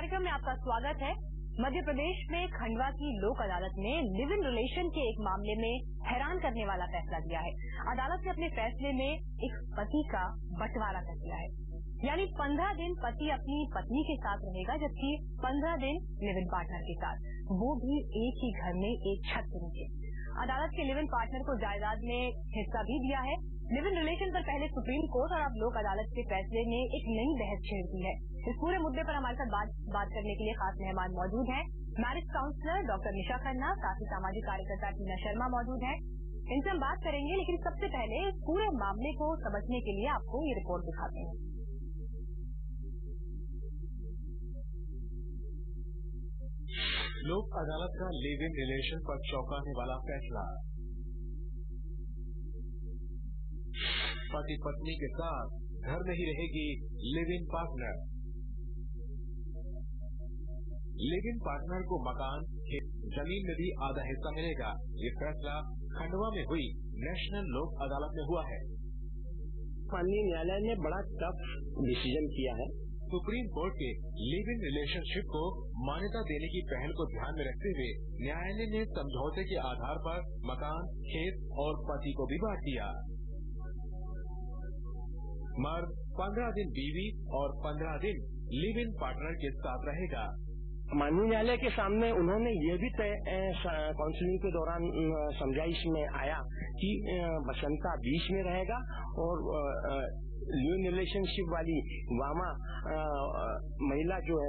कार्यक्रम में आपका स्वागत है। मध्य प्रदेश में खंडवा की लोक अदालत ने लिव इन रिलेशन के एक मामले में हैरान करने वाला फैसला दिया है। अदालत ने अपने फैसले में एक पति का बंटवारा कर दिया है, यानी 15 दिन पति अपनी पत्नी के साथ रहेगा, जबकि 15 दिन लिव इन पार्टनर के साथ, वो भी एक ही घर में एक छत के नीचे। अदालत के लिव इन पार्टनर को जायदाद में हिस्सा भी दिया है। लिव इन रिलेशन पर पहले सुप्रीम कोर्ट और अब लोक अदालत के फैसले ने एक नई बहस छेड़ दी है। इस पूरे मुद्दे पर हमारे साथ बात करने के लिए खास मेहमान मौजूद हैं। मैरिज काउंसलर डॉक्टर निशा खन्ना, साथ ही सामाजिक कार्यकर्ता टीना शर्मा मौजूद हैं। इनसे हम बात करेंगे, लेकिन सबसे पहले इस पूरे मामले को समझने के लिए आपको ये रिपोर्ट दिखाते हैं। लोक अदालत का लिव इन रिलेशन पर चौंकाने वाला फैसला। पति पत्नी के साथ घर में ही रहेगी live in partner. Live in partner को मकान, जमीन में भी आधा हिस्सा मिलेगा। ये फैसला खंडवा में हुई नेशनल लोक अदालत में हुआ है। माननीय न्यायालय ने बड़ा टफ डिसीजन किया है। सुप्रीम कोर्ट के लिव इन रिलेशनशिप को मान्यता देने की पहल को ध्यान में रखते हुए न्यायालय ने समझौते के आधार पर मकान, खेत और पति को भी बांट दिया। मर्द 15 दिन बीवी और 15 दिन लिव इन पार्टनर के साथ रहेगा। माननीय न्यायालय के सामने उन्होंने ये भी काउंसलिंग के दौरान समझाइश में आया कि बसंता बीच में रहेगा और लिव इन रिलेशनशिप वाली वामा महिला जो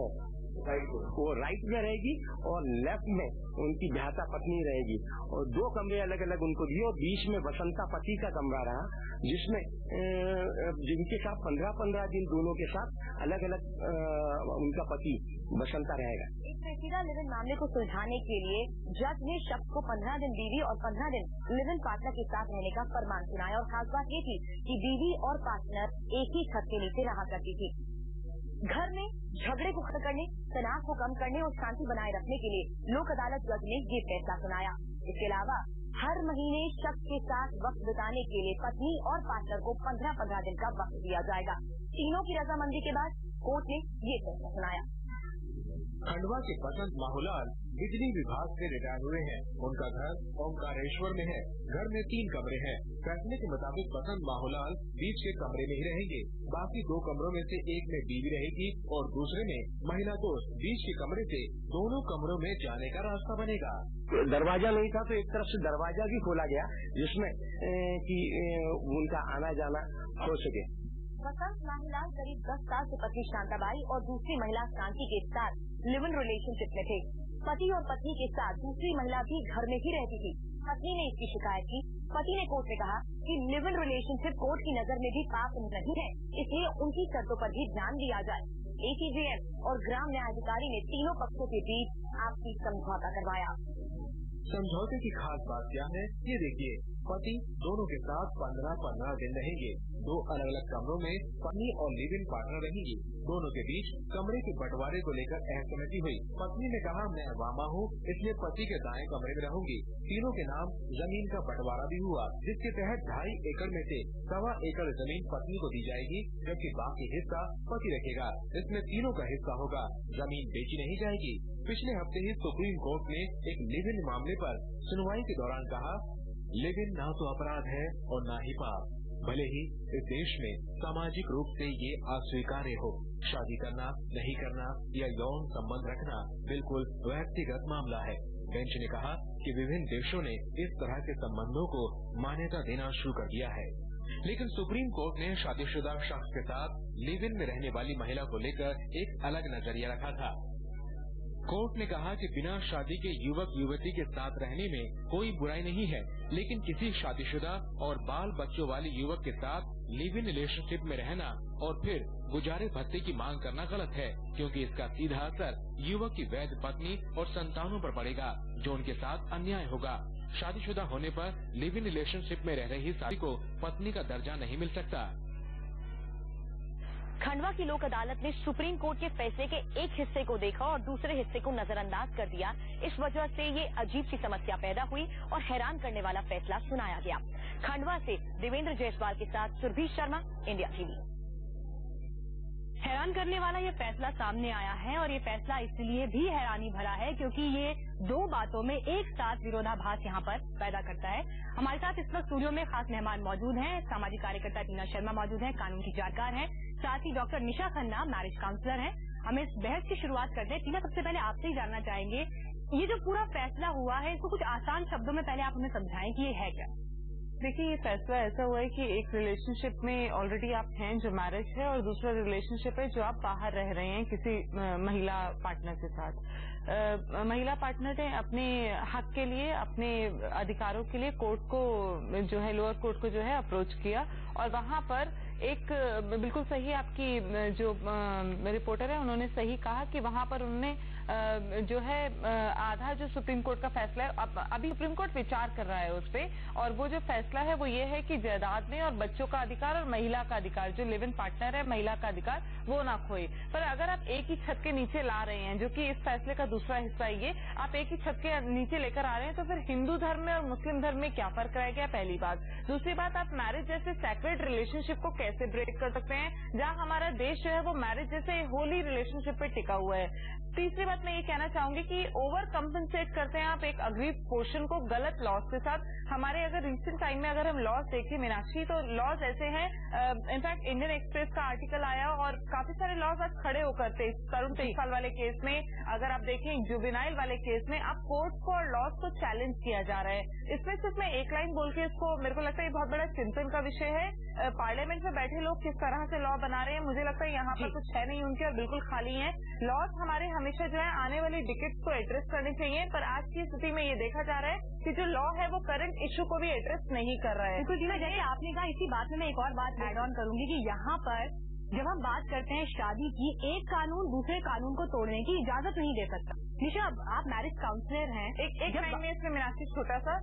है वो राइट में रहेगी और लेफ्ट में उनकी भ्याता पत्नी रहेगी, और 2 कमरे अलग अलग उनको दिए और बीच में बसंता पति का कमरा रहा, जिसमें जिनके साथ 15-15 दिन दोनों के साथ अलग अलग उनका पति बसंता रहेगा। इस पेचीदा लिव इन मामले को सुलझाने के लिए जज ने शख्स को 15 दिन बीवी और 15 दिन लिव इन पार्टनर के साथ रहने का फरमान सुनाया। और खास बात ये थी कि बीवी और पार्टनर एक ही छत के नीचे रहा करती थी। घर में झगड़े को खत्म करने, तनाव को कम करने और शांति बनाए रखने के लिए लोक अदालत जज ने ये फैसला सुनाया। इसके अलावा हर महीने शख्स के साथ वक्त बिताने के लिए पत्नी और पार्टनर को 15-15 दिन का वक्त दिया जाएगा। तीनों की रजामंदी के बाद कोर्ट ने ये फैसला सुनाया। खंडवा के बसंत माहूलाल बिजली विभाग से रिटायर हुए हैं। उनका घर ओंकारेश्वर में है। घर में 3 कमरे हैं। फैसले के मुताबिक बसंत माहूलाल बीच के कमरे में ही रहेंगे। बाकी 2 कमरों में से एक में बीवी रहेगी और दूसरे में महिला दोस्त। बीच के कमरे से दोनों कमरों में जाने का रास्ता बनेगा। दरवाजा नहीं था तो एक तरफ से दरवाजा भी खोला गया, जिसमें कि उनका आना जाना हो सके। बसंत माहूलाल करीब 10 साल से पत्नी शांताबाई और दूसरी महिला शांति के साथ लिव इन रिलेशनशिप में थे। पति और पत्नी के साथ दूसरी महिला भी घर में ही रहती थी। पत्नी ने इसकी शिकायत की। पति ने कोर्ट में कहा कि लिव इन रिलेशनशिप कोर्ट की नजर में भी पाप नहीं है, इसलिए उनकी शर्तों पर भी ध्यान दिया जाए। ACJM और ग्राम न्याय अधिकारी ने तीनों पक्षों के बीच आपसी समझौता करवाया। समझौते की खास बात क्या है, ये देखिए। पति दोनों के साथ 15-15 दिन रहेंगे। 2 अलग अलग कमरों में पत्नी और लिव इन पार्टनर रहेंगी। दोनों के बीच कमरे के बंटवारे को लेकर असहमति हुई। पत्नी ने कहा, मैं वामा हूँ, इसलिए पति के दाएं कमरे में रहूंगी। तीनों के नाम जमीन का बंटवारा भी हुआ, जिसके तहत 2.5 एकड़ में से 1.25 एकड़ जमीन पत्नी को दी जाएगी, जबकि बाकी हिस्सा पति रखेगा। इसमें तीनों का हिस्सा होगा। जमीन बेची नहीं जाएगी। पिछले हफ्ते ही सुप्रीम कोर्ट ने एक लिव इन मामले पर सुनवाई के दौरान कहा, लिव इन ना तो अपराध है और ना ही पाप। भले ही इस देश में सामाजिक रूप से ये अस्वीकार्य हो, शादी करना, नहीं करना या यौन संबंध रखना बिल्कुल व्यक्तिगत मामला है। बेंच ने कहा कि विभिन्न देशों ने इस तरह के संबंधों को मान्यता देना शुरू कर दिया है, लेकिन सुप्रीम कोर्ट ने शादीशुदा शख्स के साथ लिव इन में रहने वाली महिला को लेकर एक अलग नजरिया रखा था। कोर्ट ने कहा कि बिना शादी के युवक युवती के साथ रहने में कोई बुराई नहीं है, लेकिन किसी शादीशुदा और बाल बच्चों वाले युवक के साथ लिव इन रिलेशनशिप में रहना और फिर गुजारे भत्ते की मांग करना गलत है, क्योंकि इसका सीधा असर युवक की वैध पत्नी और संतानों पर पड़ेगा, जो उनके साथ अन्याय होगा। शादीशुदा होने पर लिव इन रिलेशनशिप में रह रही साथी को पत्नी का दर्जा नहीं मिल सकता। खंडवा की लोक अदालत ने सुप्रीम कोर्ट के फैसले के एक हिस्से को देखा और दूसरे हिस्से को नजरअंदाज कर दिया। इस वजह से ये अजीब सी समस्या पैदा हुई और हैरान करने वाला फैसला सुनाया गया। खंडवा से देवेंद्र जायसवाल के साथ सुरभि शर्मा, इंडिया टीवी। हैरान करने वाला ये फैसला सामने आया है और ये फैसला इसलिए भी हैरानी भरा है क्योंकि ये दो बातों में एक साथ विरोधाभास यहाँ पर पैदा करता है। हमारे साथ इस वक्त स्टूडियो में खास मेहमान मौजूद हैं। सामाजिक कार्यकर्ता टीना शर्मा मौजूद हैं, कानून की जानकार हैं, साथ ही डॉक्टर निशा खन्ना मैरिज काउंसलर हैं। हम इस बहस की शुरुआत करते हैं। टीना, सबसे पहले आपसे ही जानना चाहेंगे, ये जो पूरा फैसला हुआ है इसको कुछ आसान शब्दों में पहले आप हमें समझाएं कि ये है क्या। देखिए, ये फैसला ऐसा हुआ है कि एक रिलेशनशिप में ऑलरेडी आप हैं जो मैरिज है, और दूसरा रिलेशनशिप है जो आप बाहर रह रहे हैं किसी महिला पार्टनर के साथ। महिला पार्टनर ने अपने हक के लिए, अपने अधिकारों के लिए कोर्ट को जो है, लोअर कोर्ट को जो है अप्रोच किया, और वहां पर एक बिल्कुल सही आपकी जो रिपोर्टर है उन्होंने सही कहा कि वहां पर उन्होंने जो है आधा जो सुप्रीम कोर्ट का फैसला है, अभी सुप्रीम कोर्ट विचार कर रहा है उस पे, और वो जो फैसला है वो ये है कि जायदाद में और बच्चों का अधिकार और महिला का अधिकार, जो लिव इन पार्टनर है महिला का अधिकार, वो ना खोए। पर अगर आप एक ही छत के नीचे ला रहे हैं, जो कि इस फैसले का दूसरा हिस्सा है, ये आप एक ही छत के नीचे लेकर आ रहे हैं, तो फिर हिंदू धर्म में और मुस्लिम धर्म में क्या फर्क रह गया, पहली बात। दूसरी बात, आप मैरिज जैसे सैक्रेड रिलेशनशिप को कैसे ब्रेक कर सकते हैं, जहां हमारा देश जो है वो मैरिज जैसे होली रिलेशनशिप पे टिका हुआ है। तीसरी बात मैं ये कहना चाहूंगी कि ओवर कंपनसेट करते हैं आप एक अग्रीव पोर्शन को गलत लॉज के साथ। हमारे अगर रिसेंट टाइम में अगर हम लॉज देखें मीनाक्षी, तो लॉज ऐसे हैं, इनफैक्ट इंडियन एक्सप्रेस का आर्टिकल आया और काफी सारे लॉज आज खड़े होकर थे। तरुण 23 साल वाले केस में अगर आप देखें, जुवेनाइल वाले केस में अब कोर्ट को और लॉज को चैलेंज किया जा रहा है। इसमें सिर्फ मैं एक लाइन बोल के इसको, मेरे को लगता है ये बहुत बड़ा चिंतन का विषय है। पार्लियामेंट में बैठे लोग किस तरह से लॉ बना रहे हैं, मुझे लगता है यहाँ पर कुछ है नहीं उनके, और बिल्कुल खाली है। लॉज हमारे हमेशा जो है आने वाली डिकेट्स को एड्रेस करने चाहिए, पर आज की स्थिति में ये देखा जा रहा है कि जो लॉ है वो करंट इश्यू को भी एड्रेस नहीं कर रहा है। बिल्कुल जी, जैसे आपने कहा, इसी बात में मैं एक और बात ऐड ऑन करूंगी कि यहाँ पर जब हम बात करते हैं शादी की, एक कानून दूसरे कानून को तोड़ने की इजाजत नहीं दे सकता। निशा, आप मैरिज काउंसलर हैं, एक लाइन में इसमें मीनाक्षी छोटा सा,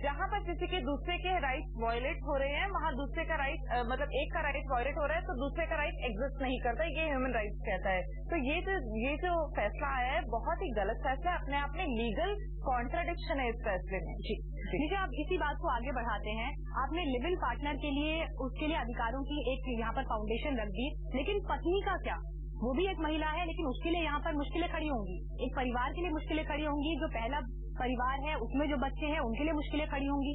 जहाँ पर किसी के दूसरे के राइट वायलेट हो रहे हैं, वहाँ दूसरे का राइट, मतलब एक का राइट वायलेट हो रहा है तो दूसरे का राइट एग्जिस्ट नहीं करता, ये ह्यूमन राइट्स कहता है। तो ये जो फैसला आया है बहुत ही गलत फैसला है, अपने आप में लीगल कॉन्ट्राडिक्शन है इस फैसले में। जी निशा, आप इसी बात को आगे बढ़ाते हैं। आपने लिव इन पार्टनर के लिए, उसके लिए अधिकारों की एक यहाँ पर फाउंडेशन रख दी, लेकिन पत्नी का क्या? वो भी एक महिला है, लेकिन उसके लिए यहाँ पर मुश्किलें खड़ी होंगी। एक परिवार के लिए मुश्किलें खड़ी होंगी, जो पहला परिवार है उसमें जो बच्चे हैं उनके लिए मुश्किलें खड़ी होंगी।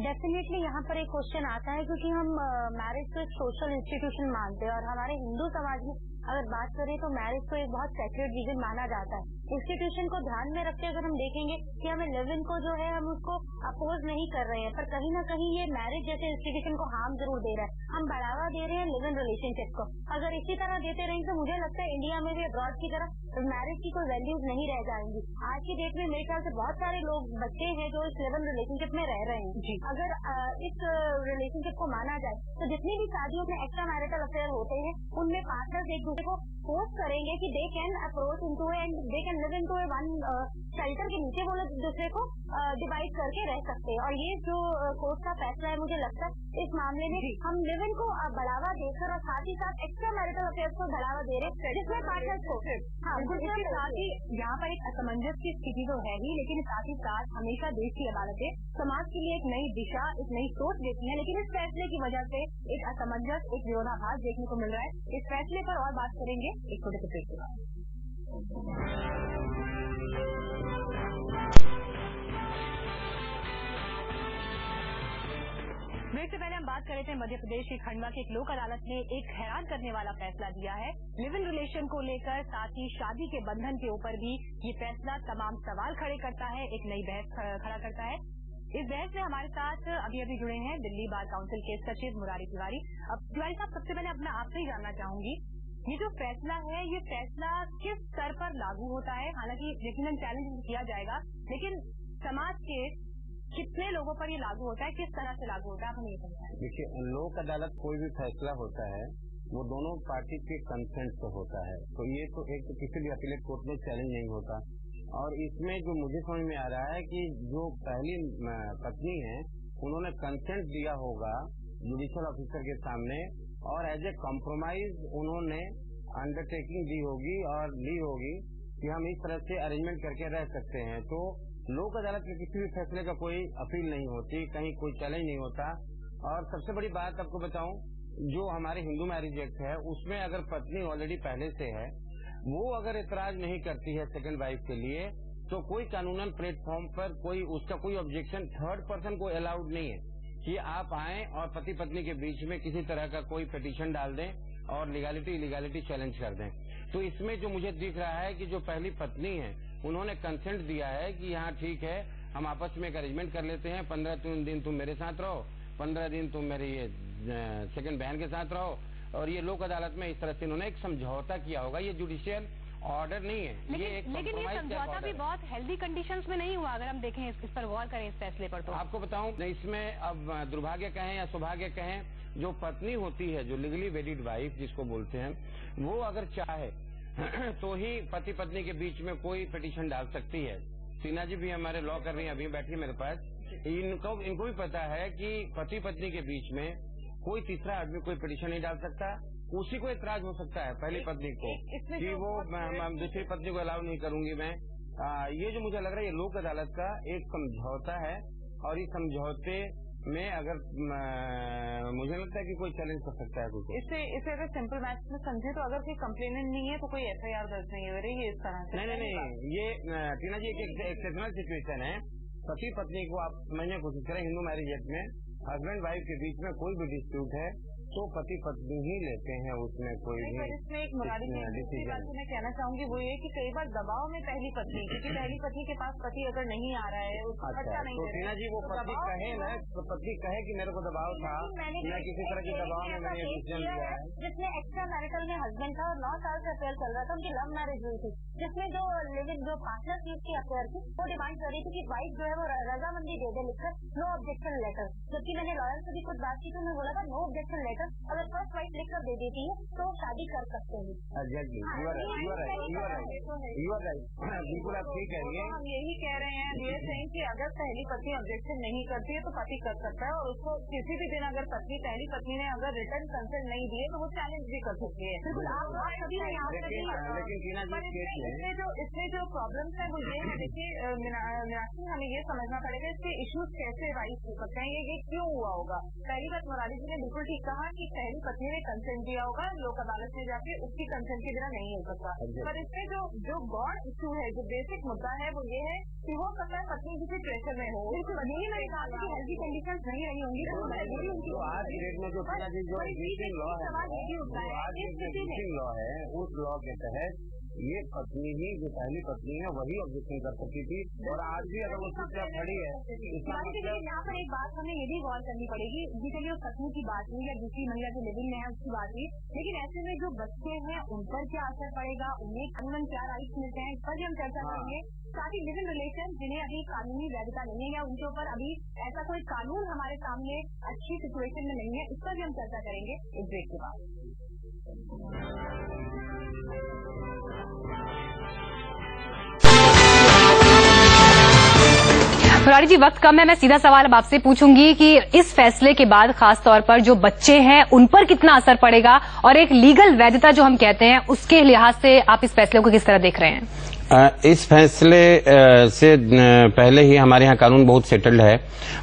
डेफिनेटली यहाँ पर एक क्वेश्चन आता है, क्योंकि हम मैरिज को एक सोशल इंस्टीट्यूशन मानते हैं, और हमारे हिंदू समाज में अगर बात करें तो मैरिज को एक बहुत सेक्रेड रीजन माना जाता है। इंस्टीट्यूशन को ध्यान में रखते अगर हम देखेंगे कि हमें लिव इन को जो है हम उसको अपोज नहीं कर रहे हैं, पर कहीं ना कहीं ये मैरिज जैसे इंस्टीट्यूशन को हार्म जरूर दे रहा है। हम बढ़ावा दे रहे हैं लिव इन रिलेशनशिप को। अगर इसी तरह देते रहेंगे तो मुझे लगता है इंडिया में भी अब्रॉड की तरह मैरिज की कोई वैल्यूज नहीं रह जाएंगी। आज की डेट में मेरे ख्याल से बहुत सारे लोग, बच्चे हैं जो इस लिव इन रिलेशनशिप में रह रहे हैं। अगर इस रिलेशनशिप को माना जाए तो जितनी भी शादियों में एक्स्ट्रा मैरिटल अफेयर होते हैं उनमें पार्टनर्स एक दूसरे को फोर्स करेंगे कि they can approach into and they can live into A one shelter के नीचे वो लोग दूसरे को डिवाइड करके रह सकते हैं। और ये जो कोर्ट का फैसला है, मुझे लगता है इस मामले में हम लिव इन को बढ़ावा देकर और साथ ही साथ एक्स्ट्रा मैरिटल अफेयर्स को बढ़ावा दे रहे हैं, जिसमें पार्टनर्स को इसके साथ ही यहाँ पर एक असमंजस की स्थिति तो है ही, लेकिन साथ ही साथ हमेशा देश की अदालतें समाज के लिए एक नई दिशा, एक नई सोच देती है, लेकिन इस फैसले की वजह से एक असमंजस, एक विरोधाभास देखने को मिल रहा है। इस फैसले पर और बात करेंगे एक छोटे से ब्रेक के बाद। ब्रेक से पहले हम बात कर रहे थे मध्य प्रदेश के खंडवा की एक लोक अदालत ने एक हैरान करने वाला फैसला दिया है लिव इन रिलेशन को लेकर, साथ ही शादी के बंधन के ऊपर भी ये फैसला तमाम सवाल खड़े करता है, एक नई बहस खड़ा करता है। इस बहस में हमारे साथ अभी जुड़े हैं दिल्ली बार काउंसिल के सचिव मुरारी तिवारी। अब तिवारी साहब, सबसे पहले अपना आपसे ही जानना चाहूंगी, ये जो फैसला है ये फैसला किस स्तर पर लागू होता है? हालांकि यकीनन चैलेंज किया जाएगा, लेकिन समाज के कितने लोगों पर ये लागू होता है, किस तरह से लागू होता है, आप हमें ये समझाएं। देखिए, लोक अदालत कोई भी फैसला होता है वो दोनों पार्टी के कंसेंट से होता है, तो ये तो एक तो किसी भी अपीलेट कोर्ट में चैलेंज नहीं होता। और इसमें जो मुझे समझ में आ रहा है कि जो पहली पत्नी है उन्होंने कंसेंट दिया होगा जुडिशियल ऑफिसर के सामने, और एज ए कॉम्प्रोमाइज उन्होंने अंडरटेकिंग दी होगी और ली होगी कि हम इस तरह से अरेंजमेंट करके रह सकते हैं। तो लोक अदालत के किसी भी फैसले का कोई अपील नहीं होती, कहीं कोई चैलेंज नहीं होता। और सबसे बड़ी बात आपको बताऊं जो हमारे हिंदू मैरिज एक्ट है उसमें अगर पत्नी ऑलरेडी पहले से है, वो अगर इतराज नहीं करती है सेकंड वाइफ के लिए, तो कोई कानूनन प्लेटफॉर्म पर कोई उसका कोई ऑब्जेक्शन थर्ड पर्सन को अलाउड नहीं है कि आप आएं और पति पत्नी के बीच में किसी तरह का कोई पिटीशन डाल दें और लीगैलिटी इलीगैलिटी चैलेंज कर दें। तो इसमें जो मुझे दिख रहा है कि जो पहली पत्नी है उन्होंने कंसेंट दिया है कि हाँ ठीक है, हम आपस में एक अरेंजमेंट कर लेते हैं, 15 दिन तुम मेरे साथ रहो, 15 दिन तुम मेरी ये सेकंड बहन के साथ रहो, और ये लोक अदालत में इस तरह से इन्होंने एक समझौता किया होगा। ये जुडिशियल ऑर्डर नहीं है, लेकिन, ये एक लेकिन ये समझौता भी बहुत हेल्दी कंडीशंस में नहीं हुआ। अगर हम देखें इस पर गौर करें इस फैसले पर, तो आपको बताऊं, इसमें अब दुर्भाग्य कहें या सौभाग्य कहें, जो पत्नी होती है, जो लीगली वेडिड वाइफ जिसको बोलते हैं, वो अगर चाहे तो ही पति पत्नी के बीच में कोई पिटीशन डाल सकती है। टीना जी भी हमारे लॉ कर रही हैं, अभी बैठी है मेरे पास। इनको भी पता है कि पति पत्नी के बीच में कोई तीसरा आदमी कोई पिटीशन नहीं डाल सकता, उसी को एतराज हो सकता है पहली पत्नी को कि वो दूसरी पत्नी को अलाउ नहीं करूंगी मैं। ये जो मुझे लग रहा है ये लोक अदालत का एक समझौता है, और इस समझौते में अगर मुझे लगता है कि कोई चैलेंज कर सकता है कुछ। इसे अगर सिंपल मैथ्स में समझे तो अगर कोई कंप्लेनेंट नहीं है तो कोई FIR दर्ज नहीं हो रही है इस तरह से। नहीं, ये टीना जी एक एक्सेप्शनल सिचुएशन है। पति पत्नी को आप समझने की कोशिश करें, हिंदू मैरिज एक्ट में हस्बैंड वाइफ के बीच में कोई भी डिस्प्यूट है तो पति पत्नी ही लेते हैं, उसमें कोई भी। इसमें एक मुरारी दूसरी बात मैं कहना चाहूंगी वो ये कि कई बार दबाव में पहली पत्नी, क्योंकि पहली पत्नी के पास पति अगर नहीं आ रहा है, उसको खर्चा नहीं तो टीना जी वो पत्नी कहे ना, तो पत्नी कहे कि मेरे को दबाव था, मैं किसी तरह के दबाव में मैंने डिसीजन लिया है। जिसमें एक्स्ट्रा मैरिटल में हस्बैंड था और 9 साल से अफेयर चल रहा था, उनकी लव मैरिज हुई थी, जिसमें जो लिविंग जो पार्टनर थी उसकी अफेयर थी, वो डिमांड कर रही थी कि वाइफ जो है वो रजामंदी दे दे लिखकर, नो ऑब्जेक्शन लेटर। जबकि मैंने लॉयर से भी कुछ बात की तो उन्होंने बोला था नो ऑब्जेक्शन लेटर, अगर फर्स्ट वाइफ लिखकर दे देती है तो शादी कर सकते हैं। बिल्कुल आप ठीक कह रही है। हम यही कह रहे हैं ये सेइंग कि अगर पहली पत्नी ऑब्जेक्शन नहीं करती है तो पति कर सकता है, और उसको किसी भी दिन अगर पहली पत्नी ने अगर रिटर्न कंसेंट नहीं दिए तो वो चैलेंज भी कर सकती है। इसमें जो प्रॉब्लम्स है वो ये है, देखिए मीनाक्षी, हमें ये समझना पड़ेगा इसके इश्यूज कैसे राइज हो सकते हैं, ये क्यों हुआ होगा। पहली बात मुरारी जी ने बिल्कुल ठीक कहा कि पहली पत्नी ने कंसेंट दिया होगा, लोक अदालत में जाके उसकी कंसेंट के बिना नहीं हो सकता। पर इसमें जो गॉड इशू है, जो बेसिक मुद्दा है वो ये है कि हो सकता है पत्नी किसी प्रेशर में हो। यही मैंने कहा कि हेल्दी कंडीशन नहीं रही होंगी तो आज की डेट में जो एक्जिस्टिंग लॉ है उस लॉ के तहत ये पत्नी ही, जो पहली पत्नी है वही ऑब्जेक्शन कर सकती थी, और आज भी अगर वो चुपचाप खड़ी है। यहाँ पर एक बात हमें ये भी गौर करनी पड़ेगी, जिसके पत्नी की बात हुई या दूसरी महिला जो लिविंग में है उसकी बात हुई, लेकिन ऐसे में जो बच्चे हैं उन पर क्या असर पड़ेगा, उन्हें कानून क्या राइट्स मिलते हैं, इस पर भी हम चर्चा करेंगे। साथ ही लिव इन रिलेशन जिन्हें अभी कानूनी वैधता नहीं है या उनके ऊपर अभी ऐसा कोई कानून हमारे सामने अच्छी सिचुएशन में नहीं है, इस पर भी हम चर्चा करेंगे एक ब्रेक के बाद। मुरारी जी, वक्त कम है, मैं सीधा सवाल अब आपसे पूछूंगी कि इस फैसले के बाद खास तौर पर जो बच्चे हैं उन पर कितना असर पड़ेगा, और एक लीगल वैधता जो हम कहते हैं उसके लिहाज से आप इस फैसले को किस तरह देख रहे हैं? इस फैसले से पहले ही हमारे यहाँ कानून बहुत सेटल्ड है।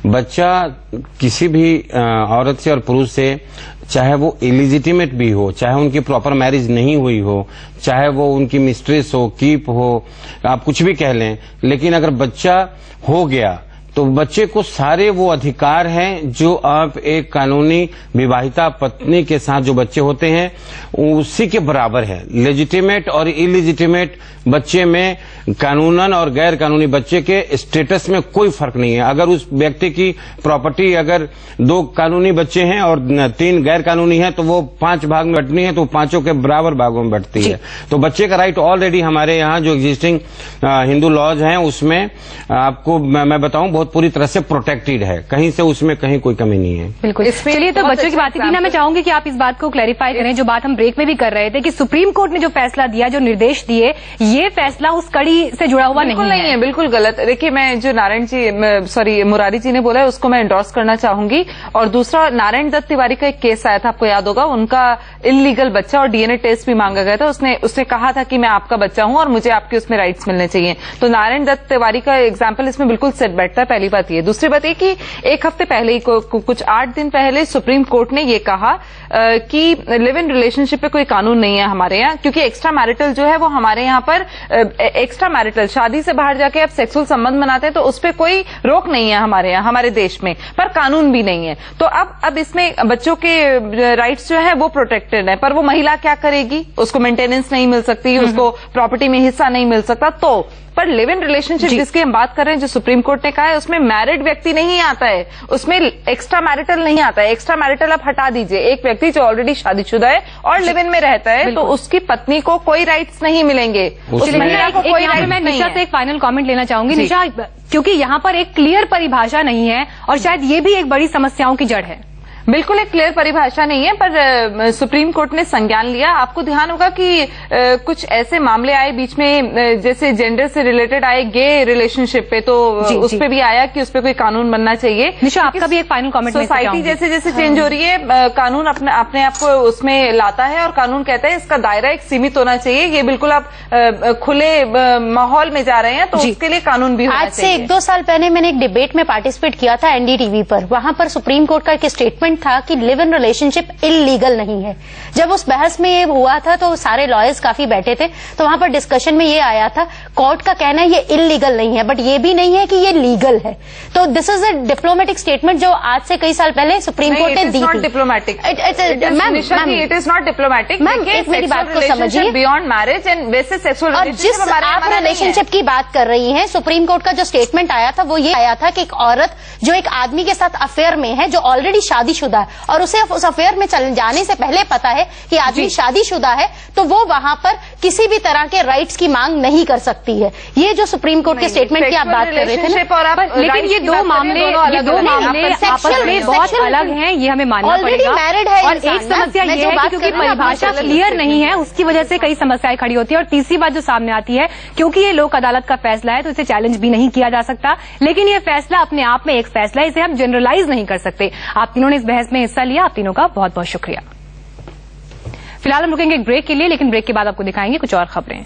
बच्चा किसी भी औरत से और पुरुष से, चाहे वो इलिजिटिमेट भी हो, चाहे उनकी प्रॉपर मैरिज नहीं हुई हो, चाहे वो उनकी मिस्ट्रेस हो, कीप हो, आप कुछ भी कह लें, लेकिन अगर बच्चा हो गया तो बच्चे को सारे वो अधिकार हैं जो आप एक कानूनी विवाहिता पत्नी के साथ जो बच्चे होते हैं उसी के बराबर है। लेजिटिमेट और इलिजिटिमेट बच्चे में कानूनन और गैर कानूनी बच्चे के स्टेटस में कोई फर्क नहीं है। अगर उस व्यक्ति की प्रॉपर्टी अगर 2 कानूनी बच्चे हैं और 3 गैर कानूनी हैं तो वो 5 भाग में बंटनी है तो 5 के बराबर भागों में बंटती है। तो बच्चे का राइट ऑलरेडी हमारे यहाँ जो एग्जिस्टिंग हिंदू लॉज हैं उसमें आपको मैं बताऊं बहुत पूरी तरह से प्रोटेक्टेड है, कहीं से उसमें कहीं कोई कमी नहीं है। बिल्कुल। चलिए, तो बच्चों की बात की ना, मैं चाहूंगी कि आप इस बात को क्लैरिफाई करें जो बात हम ब्रेक में भी कर रहे थे कि सुप्रीम कोर्ट ने जो फैसला दिया, जो निर्देश दिए, ये फैसला उस कड़ी शादी से जुड़ा हुआ नहीं है। बिल्कुल गलत। देखिए, मैं जो मुरारी जी ने बोला है उसको मैं एंडोर्स करना चाहूंगी। और दूसरा, नारायण दत्त तिवारी का एक केस आया था, आपको याद होगा, उनका इलीगल बच्चा और डीएनए टेस्ट भी मांगा गया था। उसने कहा था कि मैं आपका बच्चा हूं और मुझे आपके उसमें राइट्स मिलने चाहिए। तो नारायण दत्त तिवारी का एग्जाम्पल इसमें बिल्कुल सेट बैठता है। पहली बात ये। दूसरी बात ये कि एक हफ्ते पहले ही, कुछ 8 दिन पहले सुप्रीम कोर्ट ने ये कहा कि लिव इन रिलेशनशिप पे कोई कानून नहीं है हमारे यहाँ, क्योंकि एक्स्ट्रा मैरिटल जो है वो हमारे यहाँ पर एक्स्ट्रा मैरिटल, शादी से बाहर जाके आप सेक्सुअल संबंध बनाते हैं तो उस पर कोई रोक नहीं है हमारे यहाँ, हमारे देश में, पर कानून भी नहीं है। तो अब इसमें बच्चों के राइट्स जो है वो प्रोटेक्टेड है, पर वो महिला क्या करेगी? उसको मेंटेनेंस नहीं मिल सकती, उसको प्रॉपर्टी में हिस्सा नहीं मिल सकता। तो पर लिव इन रिलेशनशिप जिसकी हम बात कर रहे हैं, जो सुप्रीम कोर्ट ने कहा है, उसमें मैरिड व्यक्ति नहीं आता है, उसमें एक्स्ट्रा मैरिटल नहीं आता है। एक्स्ट्रा मैरिटल आप हटा दीजिए। एक व्यक्ति जो ऑलरेडी शादीशुदा है और लिव इन में रहता है, तो उसकी पत्नी को कोई राइट्स नहीं मिलेंगे, उस महिला को कोई राइट। मैं निशा से एक फाइनल कमेंट लेना चाहूंगी। निशा, क्योंकि यहाँ पर एक क्लियर परिभाषा नहीं है और शायद ये भी एक बड़ी समस्याओं की जड़ है। बिल्कुल एक क्लियर परिभाषा नहीं है, पर सुप्रीम कोर्ट ने संज्ञान लिया। आपको ध्यान होगा कि कुछ ऐसे मामले आए बीच में, जैसे जेंडर से रिलेटेड आए गे रिलेशनशिप पे, तो उस पे भी आया कि उस पे कोई कानून बनना चाहिए। निशा, आपका भी एक फाइनल कमेंट। सोसाइटी जैसे जैसे चेंज हो रही है, कानून अपने आप को उसमें लाता है और कानून कहता है इसका दायरा एक सीमित होना चाहिए। ये बिल्कुल आप खुले माहौल में जा रहे हैं, तो उसके लिए कानून भी होना चाहिए। आज से 1-2 साल पहले मैंने एक डिबेट में पार्टिसिपेट किया था एनडीटीवी पर। वहां पर सुप्रीम कोर्ट का एक स्टेटमेंट था कि लिव इन रिलेशनशिप इलीगल नहीं है। जब उस बहस में ये हुआ था तो सारे लॉयर्स काफी बैठे थे, तो वहां पर डिस्कशन में ये आया था, कोर्ट का कहना है ये इलीगल नहीं है, बट ये भी नहीं है कि ये लीगल है। तो this is a diplomatic statement जो आज से कई साल पहले सुप्रीम कोर्ट ने दी थी। Diplomatic it is not diplomatic. Ma'am, एक मेरी बात को समझिए। बियॉन्ड मैरिज एंड वैसे सेक्सुअल और जिस आप रिलेशनशिप की बात कर रही हैं, सुप्रीम कोर्ट का जो स्टेटमेंट आया था वो ये आया था कि एक औरत जो एक आदमी के साथ अफेयर में है, जो ऑलरेडी शादीशुदा है और उसे उस अफेयर में चले जाने से पहले पता है कि आदमी शादीशुदा है, तो वो वहां पर किसी भी तरह के राइट्स की मांग नहीं कर सकती है। ये जो सुप्रीम कोर्ट के स्टेटमेंट की आप बात कर रहे थे ना, लेकिन ये दो मामले आपस में बहुत अलग हैं, ये हमें मानना पड़ेगा। मैरिड है और एक समस्या ये है कि क्योंकि परिभाषा क्लियर नहीं है, उसकी वजह से कई समस्याएं खड़ी होती है। और तीसरी बात जो सामने आती है, क्योंकि ये लोक अदालत का फैसला है तो इसे चैलेंज भी नहीं किया जा सकता, लेकिन ये फैसला अपने आप में एक फैसला है, इसे हम जनरलाइज नहीं कर सकते। आप तीनों ने इस बहस में हिस्सा लिया, आप तीनों का बहुत बहुत शुक्रिया। फिलहाल हम रुकेंगे एक ब्रेक के लिए, लेकिन ब्रेक के बाद आपको दिखाएंगे कुछ और खबरें।